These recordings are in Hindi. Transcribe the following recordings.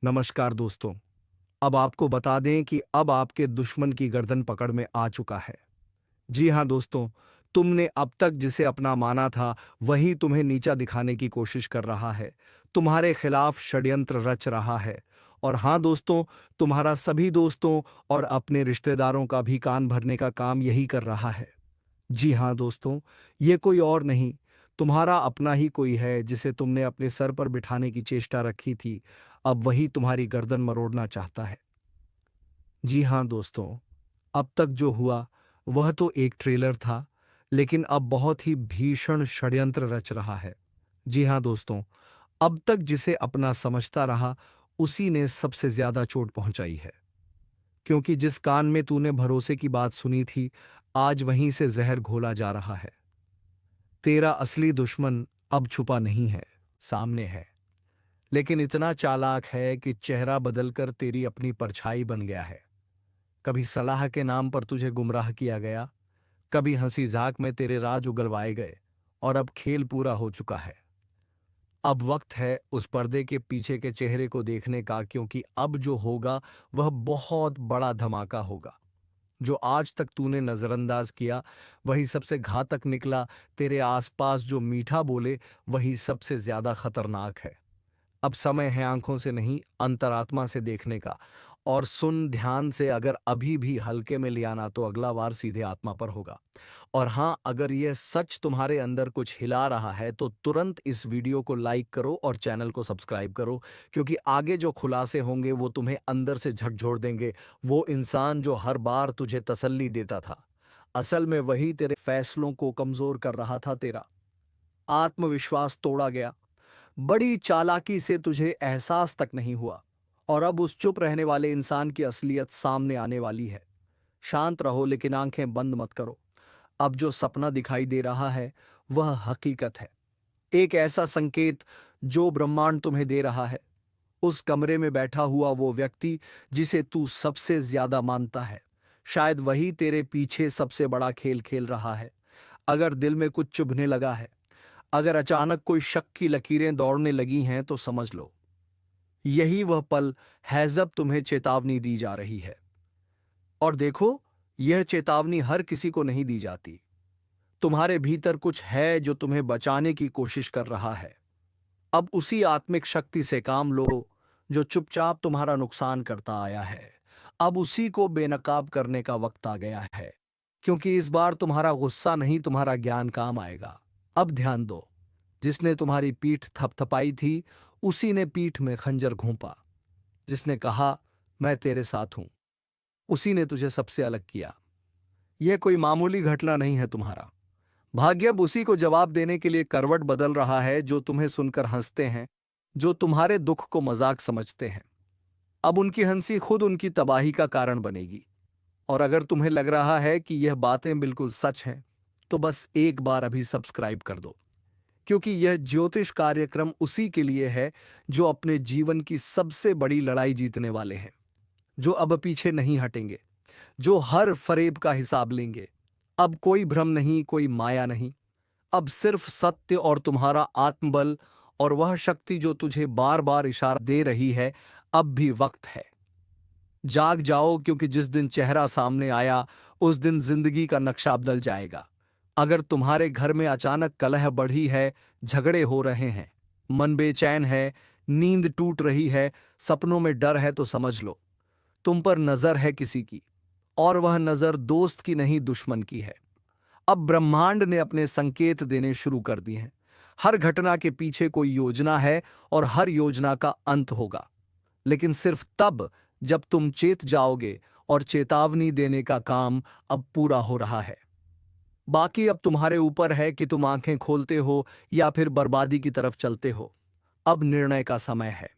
नमस्कार दोस्तों। अब आपको बता दें कि अब आपके दुश्मन की गर्दन पकड़ में आ चुका है। जी हाँ दोस्तों, तुमने अब तक जिसे अपना माना था, वही तुम्हें नीचा दिखाने की कोशिश कर रहा है, तुम्हारे खिलाफ षड्यंत्र रच रहा है। और हाँ दोस्तों, तुम्हारा सभी दोस्तों और अपने रिश्तेदारों का भी कान भरने का काम यही कर रहा है। जी हाँ दोस्तों, ये कोई और नहीं, तुम्हारा अपना ही कोई है जिसे तुमने अपने सर पर बिठाने की चेष्टा रखी थी। अब वही तुम्हारी गर्दन मरोड़ना चाहता है। जी हाँ दोस्तों, अब तक जो हुआ वह तो एक ट्रेलर था, लेकिन अब बहुत ही भीषण षड्यंत्र रच रहा है। जी हाँ दोस्तों, अब तक जिसे अपना समझता रहा, उसी ने सबसे ज्यादा चोट पहुंचाई है। क्योंकि जिस कान में तूने भरोसे की बात सुनी थी, आज वहीं से जहर घोला जा रहा है। तेरा असली दुश्मन अब छुपा नहीं है, सामने है। लेकिन इतना चालाक है कि चेहरा बदलकर तेरी अपनी परछाई बन गया है। कभी सलाह के नाम पर तुझे गुमराह किया गया, कभी हंसी जाक में तेरे राज उगलवाए गए, और अब खेल पूरा हो चुका है। अब वक्त है उस पर्दे के पीछे के चेहरे को देखने का, क्योंकि अब जो होगा वह बहुत बड़ा धमाका होगा। जो आज तक तूने नजरअंदाज किया, वही सबसे घातक निकला। तेरे आसपास जो मीठा बोले, वही सबसे ज्यादा खतरनाक है। अब समय है आंखों से नहीं, अंतरात्मा से देखने का। और सुन ध्यान से, अगर अभी भी हल्के में लिया ना, तो अगला वार सीधे आत्मा पर होगा। और हाँ, अगर यह सच तुम्हारे अंदर कुछ हिला रहा है, तो तुरंत इस वीडियो को लाइक करो और चैनल को सब्सक्राइब करो, क्योंकि आगे जो खुलासे होंगे वो तुम्हें अंदर से झकझोर देंगे। वो इंसान जो हर बार तुझे तसल्ली देता था, असल में वही तेरे फैसलों को कमजोर कर रहा था। तेरा आत्मविश्वास तोड़ा गया, बड़ी चालाकी से, तुझे एहसास तक नहीं हुआ। और अब उस चुप रहने वाले इंसान की असलियत सामने आने वाली है। शांत रहो, लेकिन आंखें बंद मत करो। अब जो सपना दिखाई दे रहा है, वह हकीकत है। एक ऐसा संकेत जो ब्रह्मांड तुम्हें दे रहा है। उस कमरे में बैठा हुआ वो व्यक्ति जिसे तू सबसे ज्यादा मानता है, शायद वही तेरे पीछे सबसे बड़ा खेल खेल रहा है। अगर दिल में कुछ चुभने लगा है, अगर अचानक कोई शक की लकीरें दौड़ने लगी हैं, तो समझ लो यही वह पल है जब तुम्हें चेतावनी दी जा रही है। और देखो, यह चेतावनी हर किसी को नहीं दी जाती। तुम्हारे भीतर कुछ है जो तुम्हें बचाने की कोशिश कर रहा है। अब उसी आत्मिक शक्ति से काम लो जो चुपचाप तुम्हारा नुकसान करता आया है। अब उसी को बेनकाब करने का वक्त आ गया है, क्योंकि इस बार तुम्हारा गुस्सा नहीं, तुम्हारा ज्ञान काम आएगा। अब ध्यान दो, जिसने तुम्हारी पीठ थपथपाई थी, उसी ने पीठ में खंजर घोंपा। जिसने कहा मैं तेरे साथ हूं, उसी ने तुझे सबसे अलग किया। यह कोई मामूली घटना नहीं है। तुम्हारा भाग्य अब उसी को जवाब देने के लिए करवट बदल रहा है, जो तुम्हें सुनकर हंसते हैं, जो तुम्हारे दुख को मजाक समझते हैं। अब उनकी हंसी खुद उनकी तबाही का कारण बनेगी। और अगर तुम्हें लग रहा है कि यह बातें बिल्कुल सच हैं, तो बस एक बार अभी सब्सक्राइब कर दो, क्योंकि यह ज्योतिष कार्यक्रम उसी के लिए है जो अपने जीवन की सबसे बड़ी लड़ाई जीतने वाले हैं, जो अब पीछे नहीं हटेंगे, जो हर फरेब का हिसाब लेंगे। अब कोई भ्रम नहीं, कोई माया नहीं, अब सिर्फ सत्य और तुम्हारा आत्मबल, और वह शक्ति जो तुझे बार बार इशारा दे रही है। अब भी वक्त है, जाग जाओ, क्योंकि जिस दिन चेहरा सामने आया, उस दिन जिंदगी का नक्शा बदल जाएगा। अगर तुम्हारे घर में अचानक कलह बढ़ी है, झगड़े हो रहे हैं, मन बेचैन है, नींद टूट रही है, सपनों में डर है, तो समझ लो तुम पर नजर है किसी की, और वह नजर दोस्त की नहीं, दुश्मन की है। अब ब्रह्मांड ने अपने संकेत देने शुरू कर दिए हैं। हर घटना के पीछे कोई योजना है, और हर योजना का अंत होगा, लेकिन सिर्फ तब जब तुम चेत जाओगे। और चेतावनी देने का काम अब पूरा हो रहा है। बाकी अब तुम्हारे ऊपर है कि तुम आंखें खोलते हो या फिर बर्बादी की तरफ चलते हो। अब निर्णय का समय है।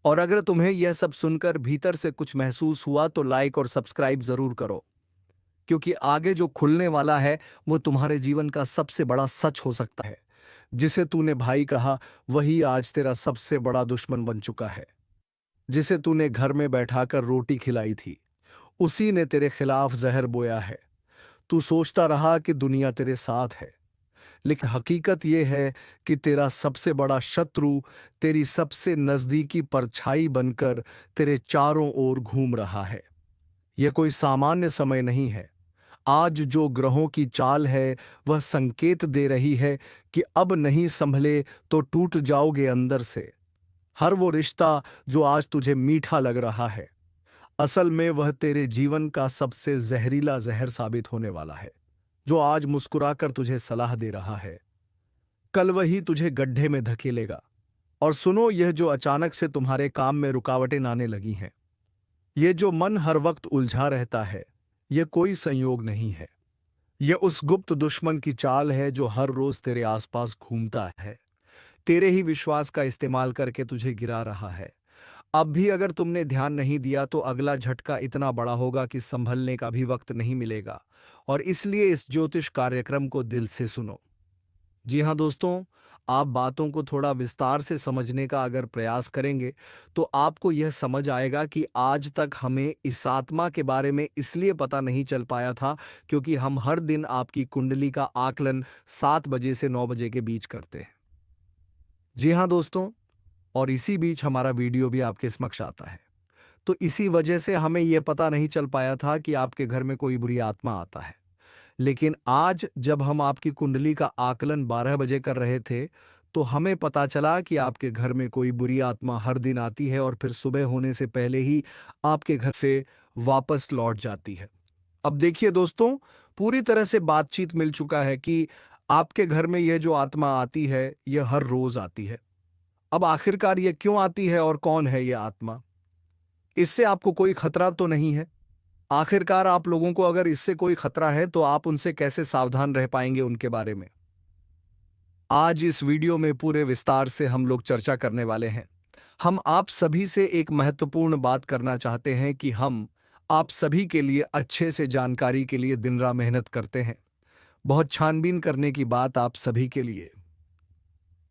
और अगर तुम्हें यह सब सुनकर भीतर से कुछ महसूस हुआ, तो लाइक और सब्सक्राइब जरूर करो, क्योंकि आगे जो खुलने वाला है, वो तुम्हारे जीवन का सबसे बड़ा सच हो सकता है। जिसे तूने भाई कहा, वही आज तेरा सबसे बड़ा दुश्मन बन चुका है। जिसे तूने घर में बैठाकर रोटी खिलाई थी, उसी ने तेरे खिलाफ जहर बोया है। तू सोचता रहा कि दुनिया तेरे साथ है, लेकिन हकीकत ये है कि तेरा सबसे बड़ा शत्रु तेरी सबसे नज़दीकी परछाई बनकर तेरे चारों ओर घूम रहा है। यह कोई सामान्य समय नहीं है। आज जो ग्रहों की चाल है वह संकेत दे रही है कि अब नहीं संभले तो टूट जाओगे अंदर से। हर वो रिश्ता जो आज तुझे मीठा लग रहा है, असल में वह तेरे जीवन का सबसे जहरीला जहर साबित होने वाला है। जो आज मुस्कुराकर तुझे सलाह दे रहा है, कल वही तुझे गड्ढे में धकेलेगा। और सुनो, यह जो अचानक से तुम्हारे काम में रुकावटें आने लगी हैं, ये जो मन हर वक्त उलझा रहता है, यह कोई संयोग नहीं है। यह उस गुप्त दुश्मन की चाल है जो हर रोज तेरे आसपास घूमता है, तेरे ही विश्वास का इस्तेमाल करके तुझे गिरा रहा है। अब भी अगर तुमने ध्यान नहीं दिया तो अगला झटका इतना बड़ा होगा कि संभलने का भी वक्त नहीं मिलेगा। और इसलिए इस ज्योतिष कार्यक्रम को दिल से सुनो। जी हाँ दोस्तों, आप बातों को थोड़ा विस्तार से समझने का अगर प्रयास करेंगे तो आपको यह समझ आएगा कि आज तक हमें इस आत्मा के बारे में इसलिए पता नहीं चल पाया था क्योंकि हम हर दिन आपकी कुंडली का आकलन 7 बजे से 9 बजे के बीच करते हैं। जी हाँ दोस्तों, और इसी बीच हमारा वीडियो भी आपके समक्ष आता है। तो इसी वजह से हमें यह पता नहीं चल पाया था कि आपके घर में कोई बुरी आत्मा आता है। लेकिन आज जब हम आपकी कुंडली का आकलन 12 बजे कर रहे थे तो हमें पता चला कि आपके घर में कोई बुरी आत्मा हर दिन आती है और फिर सुबह होने से पहले ही आपके घर से वापस लौट जाती है। अब देखिए दोस्तों, पूरी तरह से बातचीत मिल चुका है कि आपके घर में यह जो आत्मा आती है यह हर रोज आती है। अब आखिरकार ये क्यों आती है और कौन है ये आत्मा? इससे आपको कोई खतरा तो नहीं है? आखिरकार आप लोगों को अगर इससे कोई खतरा है तो आप उनसे कैसे सावधान रह पाएंगे उनके बारे में? आज इस वीडियो में पूरे विस्तार से हम लोग चर्चा करने वाले हैं। हम आप सभी से एक महत्वपूर्ण बात करना चाहते हैं कि हम आप सभी के लिए अच्छे से जानकारी के लिए दिन रात मेहनत करते हैं। बहुत छानबीन करने की बात आप सभी के लिए।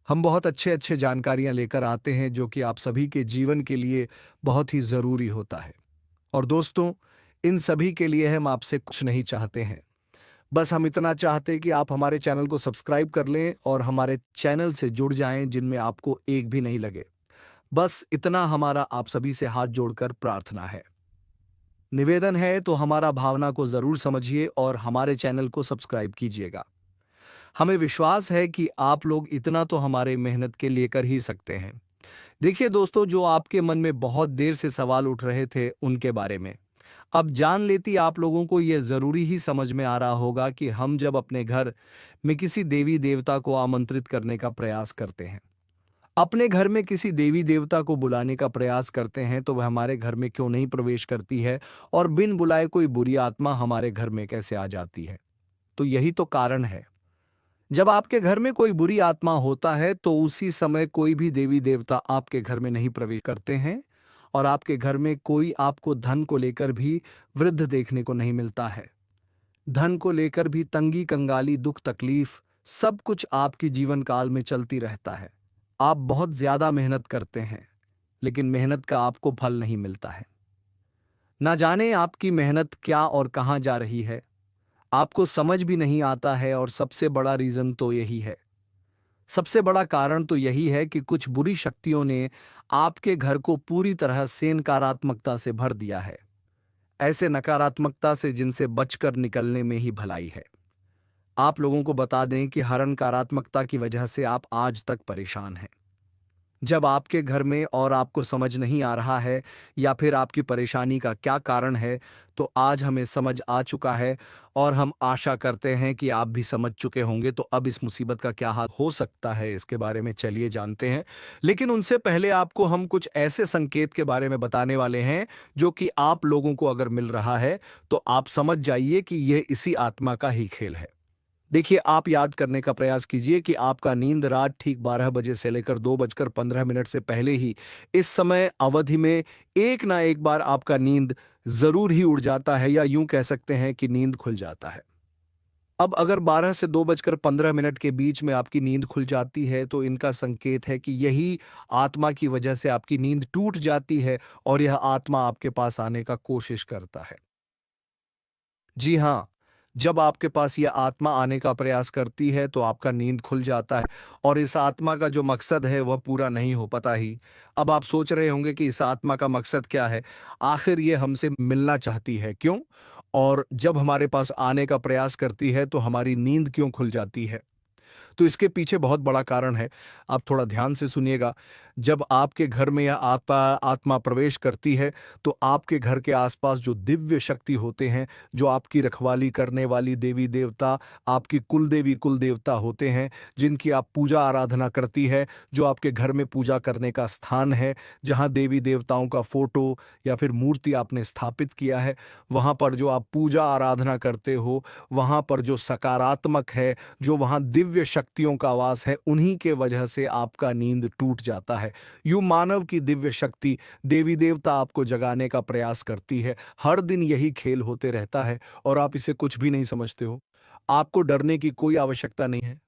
हम बहुत अच्छे अच्छे जानकारियां लेकर आते हैं जो कि आप सभी के जीवन के लिए बहुत ही ज़रूरी होता है। और दोस्तों, इन सभी के लिए हम आपसे कुछ नहीं चाहते हैं। बस हम इतना चाहते हैं कि आप हमारे चैनल को सब्सक्राइब कर लें और हमारे चैनल से जुड़ जाएं जिनमें आपको एक भी नहीं लगे। बस इतना हमारा आप सभी से हाथ जोड़कर प्रार्थना है। निवेदन है तो हमारा भावना को ज़रूर समझिए और हमारे चैनल को सब्सक्राइब कीजिएगा। हमें विश्वास है कि आप लोग इतना तो हमारे मेहनत के लिए कर ही सकते हैं। देखिए दोस्तों, जो आपके मन में बहुत देर से सवाल उठ रहे थे उनके बारे में अब जान लेती आप लोगों को यह जरूरी ही समझ में आ रहा होगा कि हम जब अपने घर में किसी देवी देवता को आमंत्रित करने का प्रयास करते हैं, अपने घर में किसी देवी देवता को बुलाने का प्रयास करते हैं, तो वह हमारे घर में क्यों नहीं प्रवेश करती है और बिन बुलाए कोई बुरी आत्मा हमारे घर में कैसे आ जाती है? तो यही तो कारण है। जब आपके घर में कोई बुरी आत्मा होता है तो उसी समय कोई भी देवी देवता आपके घर में नहीं प्रवेश करते हैं और आपके घर में कोई आपको धन को लेकर भी वृद्ध देखने को नहीं मिलता है। धन को लेकर भी तंगी कंगाली दुख तकलीफ सब कुछ आपकी जीवन काल में चलती रहता है। आप बहुत ज्यादा मेहनत करते हैं लेकिन मेहनत का आपको फल नहीं मिलता है। ना जाने आपकी मेहनत क्या और कहाँ जा रही है, आपको समझ भी नहीं आता है। और सबसे बड़ा रीजन तो यही है, सबसे बड़ा कारण तो यही है कि कुछ बुरी शक्तियों ने आपके घर को पूरी तरह से नकारात्मकता से भर दिया है। ऐसे नकारात्मकता से जिनसे बचकर निकलने में ही भलाई है। आप लोगों को बता दें कि हर नकारात्मकता की वजह से आप आज तक परेशान हैं। जब आपके घर में और आपको समझ नहीं आ रहा है या फिर आपकी परेशानी का क्या कारण है, तो आज हमें समझ आ चुका है और हम आशा करते हैं कि आप भी समझ चुके होंगे। तो अब इस मुसीबत का क्या हाल हो सकता है इसके बारे में चलिए जानते हैं। लेकिन उनसे पहले आपको हम कुछ ऐसे संकेत के बारे में बताने वाले हैं जो कि आप लोगों को अगर मिल रहा है तो आप समझ जाइए कि यह इसी आत्मा का ही खेल है। देखिए, आप याद करने का प्रयास कीजिए कि आपका नींद रात ठीक 12 बजे से लेकर 2:15 से पहले ही इस समय अवधि में एक ना एक बार आपका नींद जरूर ही उड़ जाता है, या यूं कह सकते हैं कि नींद खुल जाता है। अब अगर 12 से 2:15 के बीच में आपकी नींद खुल जाती है तो इनका संकेत है कि यही आत्मा की वजह से आपकी नींद टूट जाती है और यह आत्मा आपके पास आने का कोशिश करता है। जी हाँ जब आपके पास ये आत्मा आने का प्रयास करती है तो आपका नींद खुल जाता है और इस आत्मा का जो मकसद है वह पूरा नहीं हो पाता ही। अब आप सोच रहे होंगे कि इस आत्मा का मकसद क्या है, आखिर ये हमसे मिलना चाहती है क्यों, और जब हमारे पास आने का प्रयास करती है तो हमारी नींद क्यों खुल जाती है। तो इसके पीछे बहुत बड़ा कारण है। आप थोड़ा ध्यान से सुनिएगा। जब आपके घर में यह आत्मा आत्मा प्रवेश करती है तो आपके घर के आसपास जो दिव्य शक्ति होते हैं, जो आपकी रखवाली करने वाली देवी देवता, आपकी कुल देवी कुल देवता होते हैं, जिनकी आप पूजा आराधना करती है, जो आपके घर में पूजा करने का स्थान है, जहाँ देवी देवताओं का फोटो या फिर मूर्ति आपने स्थापित किया है, वहाँ पर जो आप पूजा आराधना करते हो, वहाँ पर जो सकारात्मक है, जो वहाँ दिव्य शक्तियों का वास है, उन्हीं के वजह से आपका नींद टूट जाता है। यूं मानव की दिव्य शक्ति, देवी देवता आपको जगाने का प्रयास करती है। हर दिन यही खेल होते रहता है और आप इसे कुछ भी नहीं समझते हो। आपको डरने की कोई आवश्यकता नहीं है,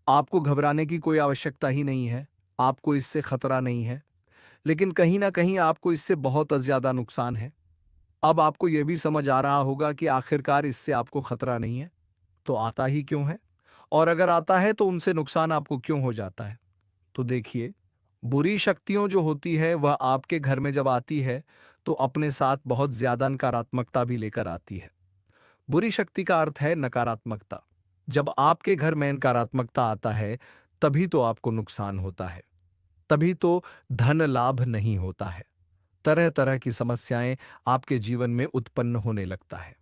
आपको घबराने की कोई आवश्यकता ही नहीं है, आपको इससे खतरा नहीं है, लेकिन कहीं ना कहीं आपको इससे बहुत ज्यादा नुकसान है। अब आपको यह भी समझ आ रहा होगा कि आखिरकार इससे आपको खतरा नहीं है तो आता ही क्यों है, और अगर आता है तो उनसे नुकसान आपको क्यों हो जाता है। तो देखिए, बुरी शक्तियों जो होती है वह आपके घर में जब आती है तो अपने साथ बहुत ज्यादा नकारात्मकता भी लेकर आती है। बुरी शक्ति का अर्थ है नकारात्मकता। जब आपके घर में नकारात्मकता आता है तभी तो आपको नुकसान होता है, तभी तो धन लाभ नहीं होता है, तरह तरह की समस्याएं आपके जीवन में उत्पन्न होने लगता है।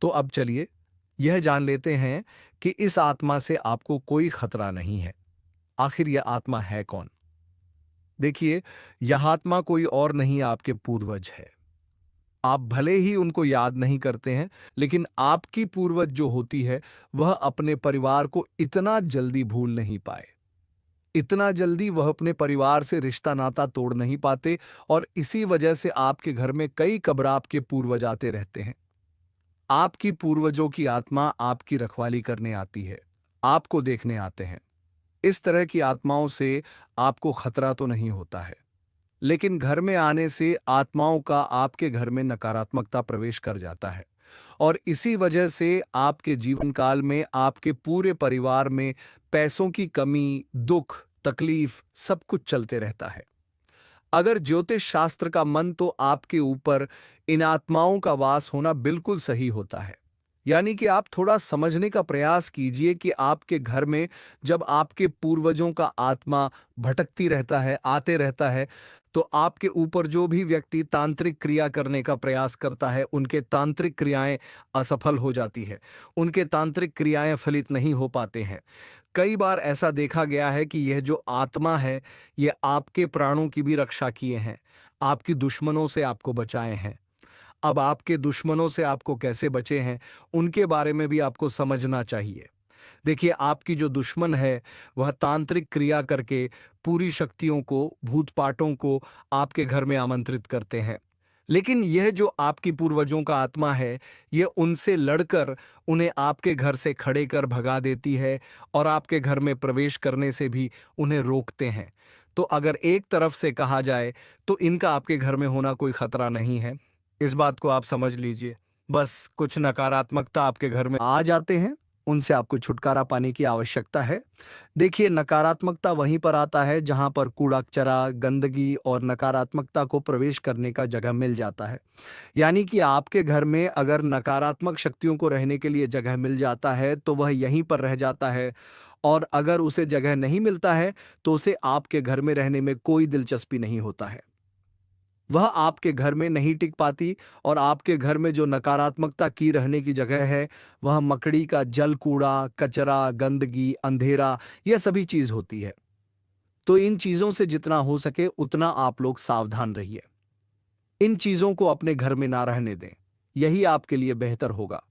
तो अब चलिए यह जान लेते हैं कि इस आत्मा से आपको कोई खतरा नहीं है। आखिर यह आत्मा है कौन। देखिए, यह आत्मा कोई और नहीं आपके पूर्वज है। आप भले ही उनको याद नहीं करते हैं, लेकिन आपकी पूर्वज जो होती है वह अपने परिवार को इतना जल्दी भूल नहीं पाए, इतना जल्दी वह अपने परिवार से रिश्ता नाता तोड़ नहीं पाते, और इसी वजह से आपके घर में कई कब्र आपके पूर्वज आते रहते हैं। आपकी पूर्वजों की आत्मा आपकी रखवाली करने आती है, आपको देखने आते हैं। इस तरह की आत्माओं से आपको खतरा तो नहीं होता है, लेकिन घर में आने से आत्माओं का आपके घर में नकारात्मकता प्रवेश कर जाता है, और इसी वजह से आपके जीवन काल में आपके पूरे परिवार में पैसों की कमी, दुख, तकलीफ सब कुछ चलते रहता है। अगर ज्योतिष शास्त्र का मन तो आपके ऊपर इन आत्माओं का वास होना बिल्कुल सही होता है। यानी कि आप थोड़ा समझने का प्रयास कीजिए कि आपके घर में जब आपके पूर्वजों का आत्मा भटकती रहता है, आते रहता है, तो आपके ऊपर जो भी व्यक्ति तांत्रिक क्रिया करने का प्रयास करता है, उनके तांत्रिक क्रियाएं असफल हो जाती है, उनके तांत्रिक क्रियाएं फलित नहीं हो पाते हैं। कई बार ऐसा देखा गया है कि यह जो आत्मा है, ये आपके प्राणों की भी रक्षा किए हैं, आपकी दुश्मनों से आपको बचाए हैं। अब आपके दुश्मनों से आपको कैसे बचे हैं, उनके बारे में भी आपको समझना चाहिए। देखिए, आपकी जो दुश्मन है वह तांत्रिक क्रिया करके पूरी शक्तियों को, भूतपाटों को आपके घर में आमंत्रित करते हैं। लेकिन यह जो आपकी पूर्वजों का आत्मा है, यह उनसे लड़कर उन्हें आपके घर से खड़े कर भगा देती है, और आपके घर में प्रवेश करने से भी उन्हें रोकते हैं। तो अगर एक तरफ से कहा जाए तो इनका आपके घर में होना कोई खतरा नहीं है, इस बात को आप समझ लीजिए। बस कुछ नकारात्मकता आपके घर में आ जाते हैं, उनसे आपको छुटकारा पाने की आवश्यकता है। देखिए, नकारात्मकता वहीं पर आता है जहां पर कूड़ा कचरा, गंदगी और नकारात्मकता को प्रवेश करने का जगह मिल जाता है। यानी कि आपके घर में अगर नकारात्मक शक्तियों को रहने के लिए जगह मिल जाता है तो वह यहीं पर रह जाता है, और अगर उसे जगह नहीं मिलता है तो उसे आपके घर में रहने में कोई दिलचस्पी नहीं होता है। वह आपके घर में नहीं टिक पाती, और आपके घर में जो नकारात्मकता की रहने की जगह है वह मकड़ी का जल, कूड़ा कचरा, गंदगी, अंधेरा, यह सभी चीज होती है। तो इन चीजों से जितना हो सके उतना आप लोग सावधान रहिए। इन चीजों को अपने घर में ना रहने दें, यही आपके लिए बेहतर होगा।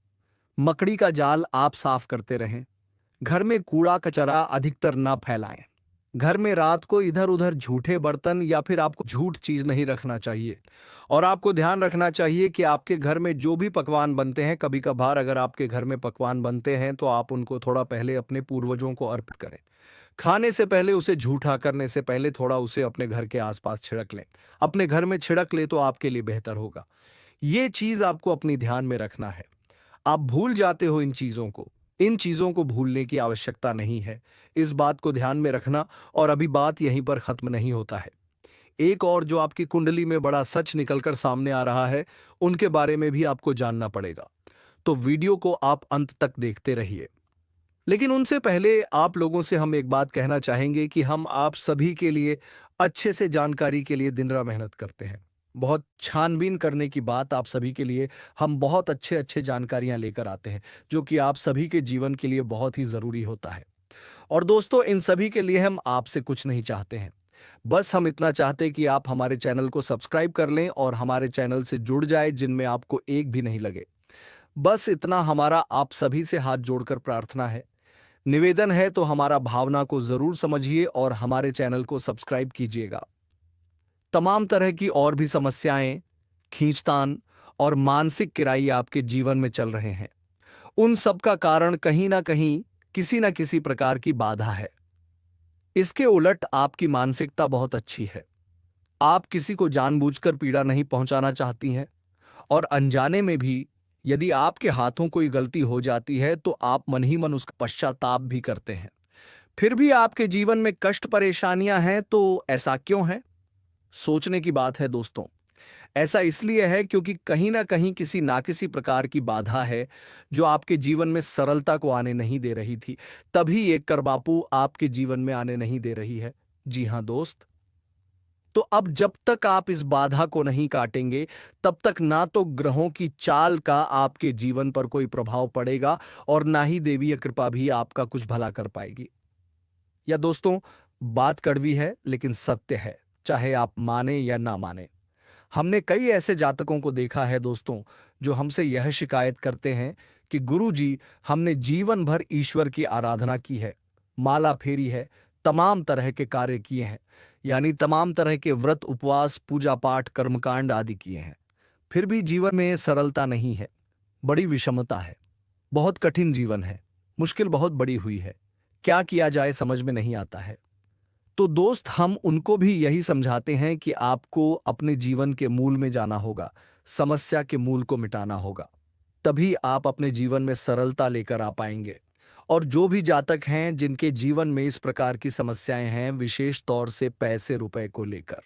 मकड़ी का जाल आप साफ करते रहें। घर में कूड़ा कचरा अधिकतर ना फैलाएं। घर में रात को इधर उधर झूठे बर्तन या फिर आपको झूठ चीज नहीं रखना चाहिए। और आपको ध्यान रखना चाहिए कि आपके घर में जो भी पकवान बनते हैं, कभी कभार अगर आपके घर में पकवान बनते हैं तो आप उनको थोड़ा पहले अपने पूर्वजों को अर्पित करें। खाने से पहले उसे झूठा करने से पहले थोड़ा उसे अपने घर के आसपास छिड़क लें। अपने घर में छिड़क ले तो आपके लिए बेहतर होगा। ये चीज आपको अपनी ध्यान में रखना है। आप भूल जाते हो इन चीजों को भूलने की आवश्यकता नहीं है। इस बात को ध्यान में रखना। और अभी बात यहीं पर खत्म नहीं होता है। एक और जो आपकी कुंडली में बड़ा सच निकलकर सामने आ रहा है, उनके बारे में भी आपको जानना पड़ेगा। तो वीडियो को आप अंत तक देखते रहिए। लेकिन उनसे पहले आप लोगों से हम एक बात कहना चाहेंगे कि हम आप सभी के लिए अच्छे से जानकारी के लिए दिन रात मेहनत करते हैं। बहुत छानबीन करने की बात आप सभी के लिए हम बहुत अच्छे अच्छे जानकारियां लेकर आते हैं, जो कि आप सभी के जीवन के लिए बहुत ही ज़रूरी होता है। और दोस्तों, इन सभी के लिए हम आपसे कुछ नहीं चाहते हैं। बस हम इतना चाहते हैं कि आप हमारे चैनल को सब्सक्राइब कर लें और हमारे चैनल से जुड़ जाए, जिनमें आपको एक भी नहीं लगे। बस इतना हमारा आप सभी से हाथ जोड़कर प्रार्थना है, निवेदन है। तो हमारा भावना को जरूर समझिए और हमारे चैनल को सब्सक्राइब कीजिएगा। तमाम तरह की और भी समस्याएं, खींचतान और मानसिक किराई आपके जीवन में चल रहे हैं, उन सब का कारण कहीं ना कहीं किसी ना किसी प्रकार की बाधा है। इसके उलट आपकी मानसिकता बहुत अच्छी है। आप किसी को जानबूझकर पीड़ा नहीं पहुंचाना चाहती हैं, और अनजाने में भी यदि आपके हाथों कोई गलती हो जाती है तो आप मन ही मन उसका पश्चाताप भी करते हैं। फिर भी आपके जीवन में कष्ट परेशानियां हैं, तो ऐसा क्यों है? सोचने की बात है दोस्तों। ऐसा इसलिए है क्योंकि कहीं ना कहीं किसी ना किसी प्रकार की बाधा है, जो आपके जीवन में सरलता को आने नहीं दे रही थी। तभी एक करबापू आपके जीवन में आने नहीं दे रही है। जी हां दोस्त। तो अब जब तक आप इस बाधा को नहीं काटेंगे, तब तक ना तो ग्रहों की चाल का आपके जीवन पर कोई प्रभाव पड़ेगा, और ना ही देवीय कृपा भी आपका कुछ भला कर पाएगी। या दोस्तों, बात कड़वी है लेकिन सत्य है, चाहे आप माने या ना माने। हमने कई ऐसे जातकों को देखा है दोस्तों, जो हमसे यह शिकायत करते हैं कि गुरुजी, हमने जीवन भर ईश्वर की आराधना की है, माला फेरी है, तमाम तरह के कार्य किए हैं, यानी तमाम तरह के व्रत, उपवास, पूजा पाठ, कर्मकांड आदि किए हैं, फिर भी जीवन में सरलता नहीं है, बड़ी विषमता है, बहुत कठिन जीवन है, मुश्किल बहुत बड़ी हुई है, क्या किया जाए समझ में नहीं आता है। तो दोस्त, हम उनको भी यही समझाते हैं कि आपको अपने जीवन के मूल में जाना होगा, समस्या के मूल को मिटाना होगा, तभी आप अपने जीवन में सरलता लेकर आ पाएंगे। और जो भी जातक हैं जिनके जीवन में इस प्रकार की समस्याएं हैं, विशेष तौर से पैसे रुपए को लेकर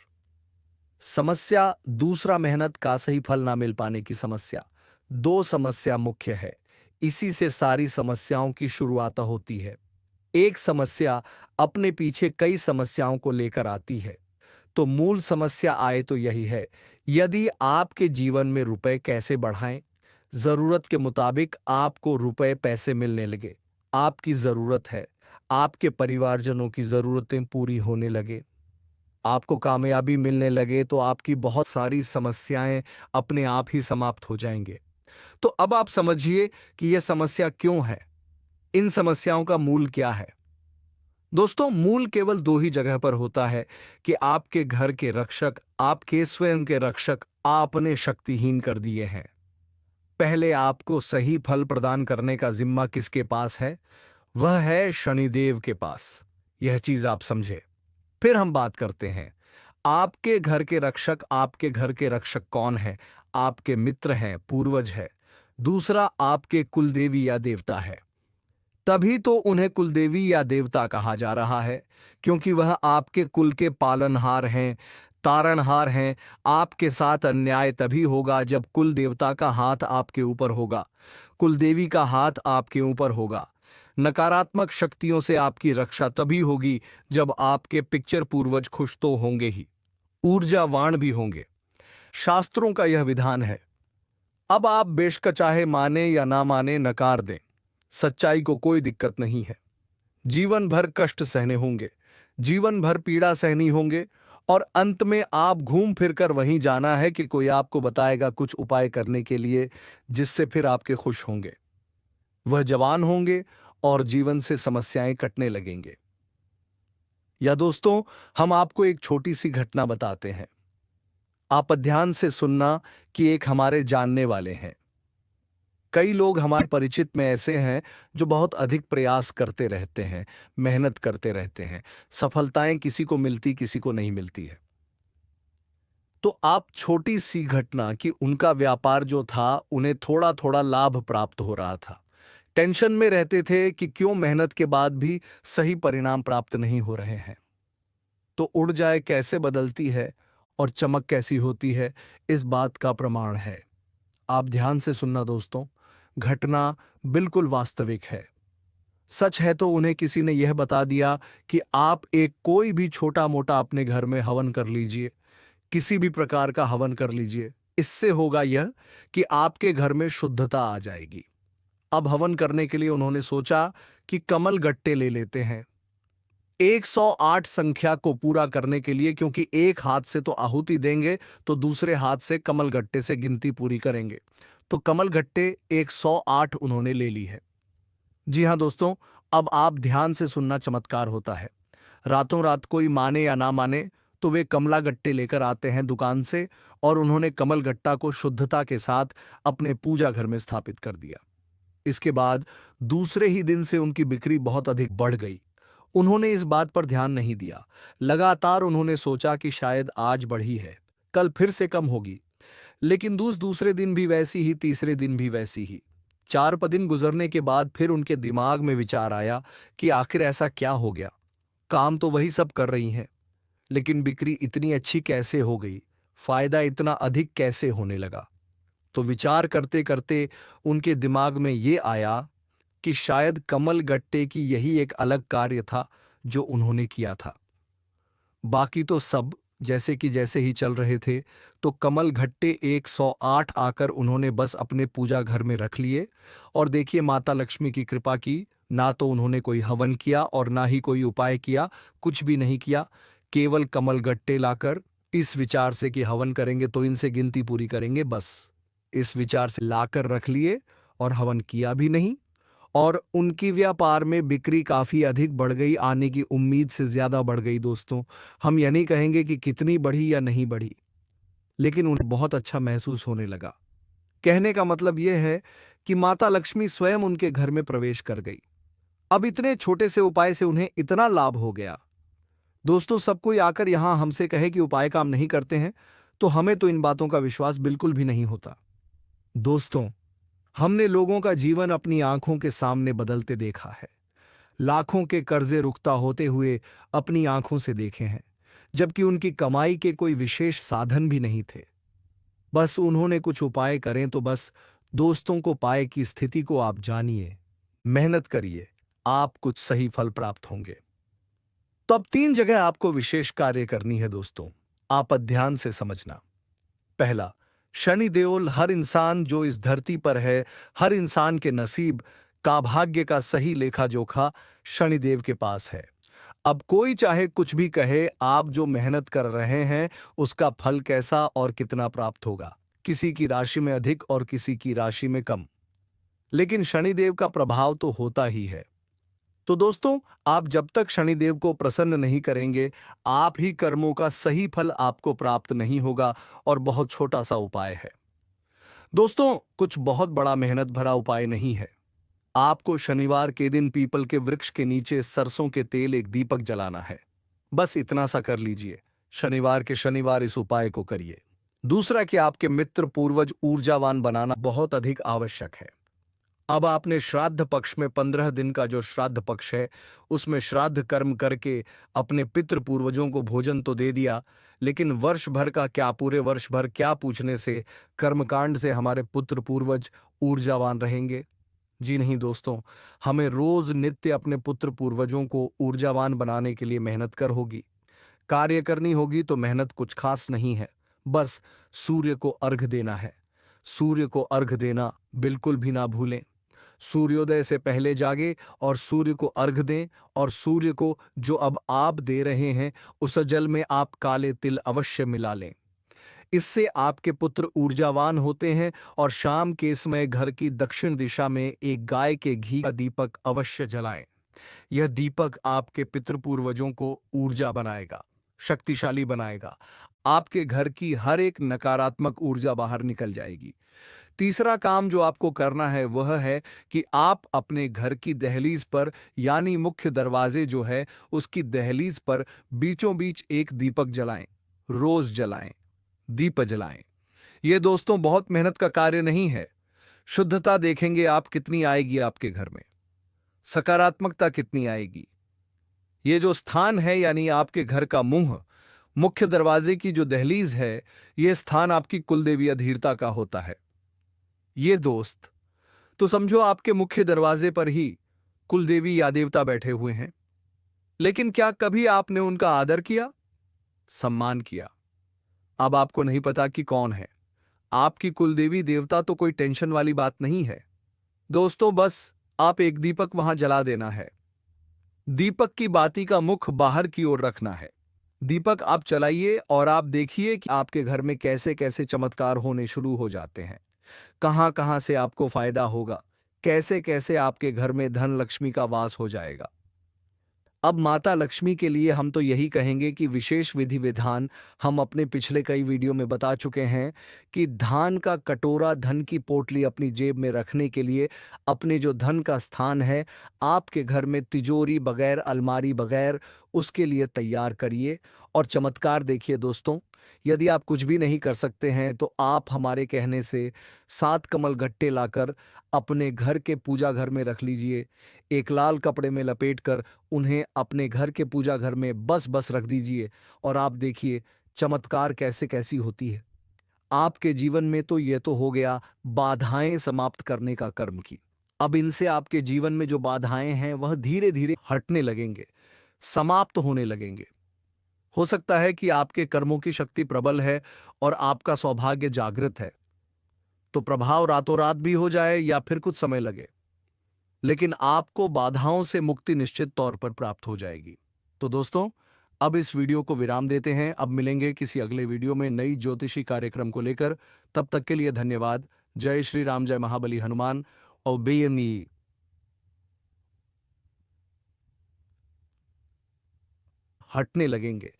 समस्या, दूसरा मेहनत का सही फल ना मिल पाने की समस्या, दो समस्या मुख्य है। इसी से सारी समस्याओं की शुरुआत होती है। एक समस्या अपने पीछे कई समस्याओं को लेकर आती है। तो मूल समस्या आए तो यही है, यदि आपके जीवन में रुपए कैसे बढ़ाएं, जरूरत के मुताबिक आपको रुपए पैसे मिलने लगे, आपकी जरूरत है, आपके परिवारजनों की जरूरतें पूरी होने लगे, आपको कामयाबी मिलने लगे, तो आपकी बहुत सारी समस्याएं अपने आप ही समाप्त हो जाएंगे। तो अब आप समझिए कि यह समस्या क्यों है, इन समस्याओं का मूल क्या है। दोस्तों, मूल केवल दो ही जगह पर होता है कि आपके घर के रक्षक, आपके स्वयं के रक्षक आपने शक्तिहीन कर दिए हैं। पहले आपको सही फल प्रदान करने का जिम्मा किसके पास है? वह है शनिदेव के पास। यह चीज आप समझे। फिर हम बात करते हैं, आपके घर के रक्षक, आपके घर के रक्षक कौन है? आपके मित्र हैं, पूर्वज है। दूसरा आपके कुलदेवी या देवता है। तभी तो उन्हें कुलदेवी या देवता कहा जा रहा है, क्योंकि वह आपके कुल के पालनहार हैं, तारणहार हैं। आपके साथ अन्याय तभी होगा जब कुल देवता का हाथ आपके ऊपर होगा, कुलदेवी का हाथ आपके ऊपर होगा। नकारात्मक शक्तियों से आपकी रक्षा तभी होगी जब आपके पिक्चर पूर्वज खुश तो होंगे ही, ऊर्जावान भी होंगे। शास्त्रों का यह विधान है। अब आप बेशक चाहे माने या ना माने, नकार दें, सच्चाई को कोई दिक्कत नहीं है। जीवन भर कष्ट सहने होंगे, जीवन भर पीड़ा सहनी होंगे, और अंत में आप घूम फिर कर वहीं जाना है कि कोई आपको बताएगा कुछ उपाय करने के लिए, जिससे फिर आपके खुश होंगे, वह जवान होंगे और जीवन से समस्याएं कटने लगेंगे। या दोस्तों, हम आपको एक छोटी सी घटना बताते हैं। आप ध्यान से सुनना कि एक हमारे जानने वाले हैं। कई लोग हमारे परिचित में ऐसे हैं जो बहुत अधिक प्रयास करते रहते हैं, मेहनत करते रहते हैं, सफलताएं किसी को मिलती, किसी को नहीं मिलती है। तो आप छोटी सी घटना कि उनका व्यापार जो था उन्हें थोड़ा थोड़ा लाभ प्राप्त हो रहा था, टेंशन में रहते थे कि क्यों मेहनत के बाद भी सही परिणाम प्राप्त नहीं हो रहे हैं। तो उड़ जाए कैसे बदलती है और चमक कैसी होती है, इस बात का प्रमाण है। आप ध्यान से सुनना दोस्तों, घटना बिल्कुल वास्तविक है। सच है तो उन्हें किसी ने यह बता दिया कि आप एक कोई भी छोटा मोटा अपने घर में हवन कर लीजिए, किसी भी प्रकार का हवन कर लीजिए। इससे होगा यह कि आपके घर में शुद्धता आ जाएगी। अब हवन करने के लिए उन्होंने सोचा कि कमल गट्टे ले लेते हैं 108 संख्या को पूरा करने के लिए, क्योंकि एक हाथ से तो आहुति देंगे तो दूसरे हाथ से कमल गट्टे से गिनती पूरी करेंगे। तो कमल गट्टे 108 उन्होंने ले ली है। जी हाँ दोस्तों, अब आप ध्यान से सुनना, चमत्कार होता है। रातों रात कोई माने या ना माने तो वे कमला गट्टे लेकर आते हैं दुकान से, और उन्होंने कमल गट्टा को शुद्धता के साथ अपने पूजा घर में स्थापित कर दिया। इसके बाद दूसरे ही दिन से उनकी बिक्री बहुत अधिक बढ़ गई। उन्होंने इस बात पर ध्यान नहीं दिया। लगातार उन्होंने सोचा कि शायद आज बढ़ी है, कल फिर से कम होगी। लेकिन दूसरे दिन भी वैसी ही, तीसरे दिन भी वैसी ही। 4 दिन गुजरने के बाद फिर उनके दिमाग में विचार आया कि आखिर ऐसा क्या हो गया। काम तो वही सब कर रही हैं, लेकिन बिक्री इतनी अच्छी कैसे हो गई, फायदा इतना अधिक कैसे होने लगा। तो विचार करते करते उनके दिमाग में ये आया कि शायद कमल गट्टे की यही एक अलग कार्य था जो उन्होंने किया था। बाकी तो सब जैसे कि जैसे ही चल रहे थे। तो कमल घट्टे 108 आकर उन्होंने बस अपने पूजा घर में रख लिए। और देखिए, माता लक्ष्मी की कृपा की। ना तो उन्होंने कोई हवन किया और ना ही कोई उपाय किया, कुछ भी नहीं किया। केवल कमल गट्टे लाकर, इस विचार से कि हवन करेंगे तो इनसे गिनती पूरी करेंगे, बस इस विचार से लाकर रख लिए और हवन किया भी नहीं। और उनकी व्यापार में बिक्री काफी अधिक बढ़ गई, आने की उम्मीद से ज्यादा बढ़ गई दोस्तों। हम यह नहीं कहेंगे कि कितनी बढ़ी या नहीं बढ़ी, लेकिन उन्हें बहुत अच्छा महसूस होने लगा। कहने का मतलब यह है कि माता लक्ष्मी स्वयं उनके घर में प्रवेश कर गई। अब इतने छोटे से उपाय से उन्हें इतना लाभ हो गया। दोस्तों, सब कोई आकर यहां हमसे कहे कि उपाय काम नहीं करते हैं, तो हमें तो इन बातों का विश्वास बिल्कुल भी नहीं होता। दोस्तों, हमने लोगों का जीवन अपनी आंखों के सामने बदलते देखा है। लाखों के कर्जे रुकता होते हुए अपनी आंखों से देखे हैं, जबकि उनकी कमाई के कोई विशेष साधन भी नहीं थे। बस उन्होंने कुछ उपाय करें तो बस दोस्तों को पाए की स्थिति को आप जानिए, मेहनत करिए, आप कुछ सही फल प्राप्त होंगे। तो अब 3 जगह आपको विशेष कार्य करनी है दोस्तों, आप ध्यान से समझना। पहला, शनि देओल हर इंसान जो इस धरती पर है, हर इंसान के नसीब का, भाग्य का सही लेखा जोखा शनिदेव के पास है। अब कोई चाहे कुछ भी कहे, आप जो मेहनत कर रहे हैं उसका फल कैसा और कितना प्राप्त होगा, किसी की राशि में अधिक और किसी की राशि में कम, लेकिन शनिदेव का प्रभाव तो होता ही है। तो दोस्तों, आप जब तक शनिदेव को प्रसन्न नहीं करेंगे, आप ही कर्मों का सही फल आपको प्राप्त नहीं होगा। और बहुत छोटा सा उपाय है दोस्तों, कुछ बहुत बड़ा मेहनत भरा उपाय नहीं है। आपको शनिवार के दिन पीपल के वृक्ष के नीचे सरसों के तेल एक दीपक जलाना है। बस इतना सा कर लीजिए। शनिवार के शनिवार इस उपाय को करिए। दूसरा, कि आपके मित्र पूर्वज ऊर्जावान बनाना बहुत अधिक आवश्यक है। अब आपने श्राद्ध पक्ष में 15 दिन का जो श्राद्ध पक्ष है, उसमें श्राद्ध कर्म करके अपने पितृ पूर्वजों को भोजन तो दे दिया, लेकिन वर्ष भर का क्या, पूरे वर्ष भर क्या पूछने से, कर्मकांड से हमारे पुत्र पूर्वज ऊर्जावान रहेंगे? जी नहीं दोस्तों, हमें रोज नित्य अपने पुत्र पूर्वजों को ऊर्जावान बनाने के लिए मेहनत कर होगी, कार्य करनी होगी। तो मेहनत कुछ खास नहीं है, बस सूर्य को अर्घ देना है। सूर्य को अर्घ देना बिल्कुल भी ना भूलें। सूर्योदय से पहले जागे और सूर्य को अर्घ दें। और सूर्य को जो अब आप दे रहे हैं, उस जल में आप काले तिल अवश्य मिला लें। इससे आपके पुत्र ऊर्जावान होते हैं। और शाम के समय घर की दक्षिण दिशा में एक गाय के घी का दीपक अवश्य जलाएं। यह दीपक आपके पितृपूर्वजों को ऊर्जा बनाएगा, शक्तिशाली बनाएगा। आपके घर की हर एक नकारात्मक ऊर्जा बाहर निकल जाएगी। तीसरा काम जो आपको करना है वह है कि आप अपने घर की दहलीज पर, यानी मुख्य दरवाजे जो है उसकी दहलीज पर बीचों बीच एक दीपक जलाएं, रोज जलाएं। दीप जलाएं। ये दोस्तों बहुत मेहनत का कार्य नहीं है। शुद्धता देखेंगे आप कितनी आएगी आपके घर में, सकारात्मकता कितनी आएगी। ये जो स्थान है यानी आपके घर का मुंह, मुख्य दरवाजे की जो दहलीज है, ये स्थान आपकी कुलदेवी अधीरता का होता है। ये दोस्त तो समझो आपके मुख्य दरवाजे पर ही कुलदेवी या देवता बैठे हुए हैं। लेकिन क्या कभी आपने उनका आदर किया, सम्मान किया? अब आपको नहीं पता कि कौन है आपकी कुलदेवी देवता, तो कोई टेंशन वाली बात नहीं है दोस्तों। बस आप एक दीपक वहां जला देना है। दीपक की बाती का मुख बाहर की ओर रखना है। दीपक आप चलाइए और आप देखिए कि आपके घर में कैसे कैसे चमत्कार होने शुरू हो जाते हैं। कहां कहां से आपको फायदा होगा, कैसे कैसे आपके घर में धन लक्ष्मी का वास हो जाएगा। अब माता लक्ष्मी के लिए हम तो यही कहेंगे कि विशेष विधि विधान हम अपने पिछले कई वीडियो में बता चुके हैं कि धान का कटोरा धन की पोटली अपनी जेब में रखने के लिए अपने जो धन का स्थान है आपके घर में तिजोरी बगैर, अलमारी बगैर, उसके लिए तैयार करिए। और चमत्कार देखिए दोस्तों, यदि आप कुछ भी नहीं कर सकते हैं तो आप हमारे कहने से 7 कमल गट्टे लाकर अपने घर के पूजा घर में रख लीजिए। एक लाल कपड़े में लपेटकर उन्हें अपने घर के पूजा घर में बस रख दीजिए और आप देखिए चमत्कार कैसे कैसी होती है आपके जीवन में। तो ये तो हो गया बाधाएं समाप्त करने का कर्म की। अब इनसे आपके जीवन में जो बाधाएं हैं वह धीरे धीरे हटने लगेंगे, समाप्त होने लगेंगे। हो सकता है कि आपके कर्मों की शक्ति प्रबल है और आपका सौभाग्य जागृत है, तो प्रभाव रातों रात भी हो जाए या फिर कुछ समय लगे, लेकिन आपको बाधाओं से मुक्ति निश्चित तौर पर प्राप्त हो जाएगी। तो दोस्तों, अब इस वीडियो को विराम देते हैं। अब मिलेंगे किसी अगले वीडियो में नई ज्योतिषी कार्यक्रम को लेकर। तब तक के लिए धन्यवाद। जय श्री राम, जय महाबली हनुमान और बेयनी। हटने लगेंगे,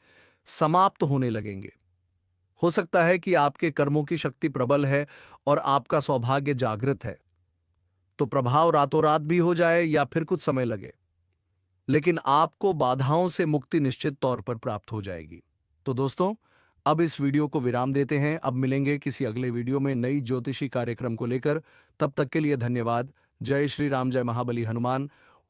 समाप्त होने लगेंगे। हो सकता है कि आपके कर्मों की शक्ति प्रबल है और आपका सौभाग्य जागृत है, तो प्रभाव रातों रात भी हो जाए या फिर कुछ समय लगे, लेकिन आपको बाधाओं से मुक्ति निश्चित तौर पर प्राप्त हो जाएगी। तो दोस्तों, अब इस वीडियो को विराम देते हैं। अब मिलेंगे किसी अगले वीडियो में नई ज्योतिषी कार्यक्रम को लेकर। तब तक के लिए धन्यवाद। जय श्री राम, जय महाबली हनुमान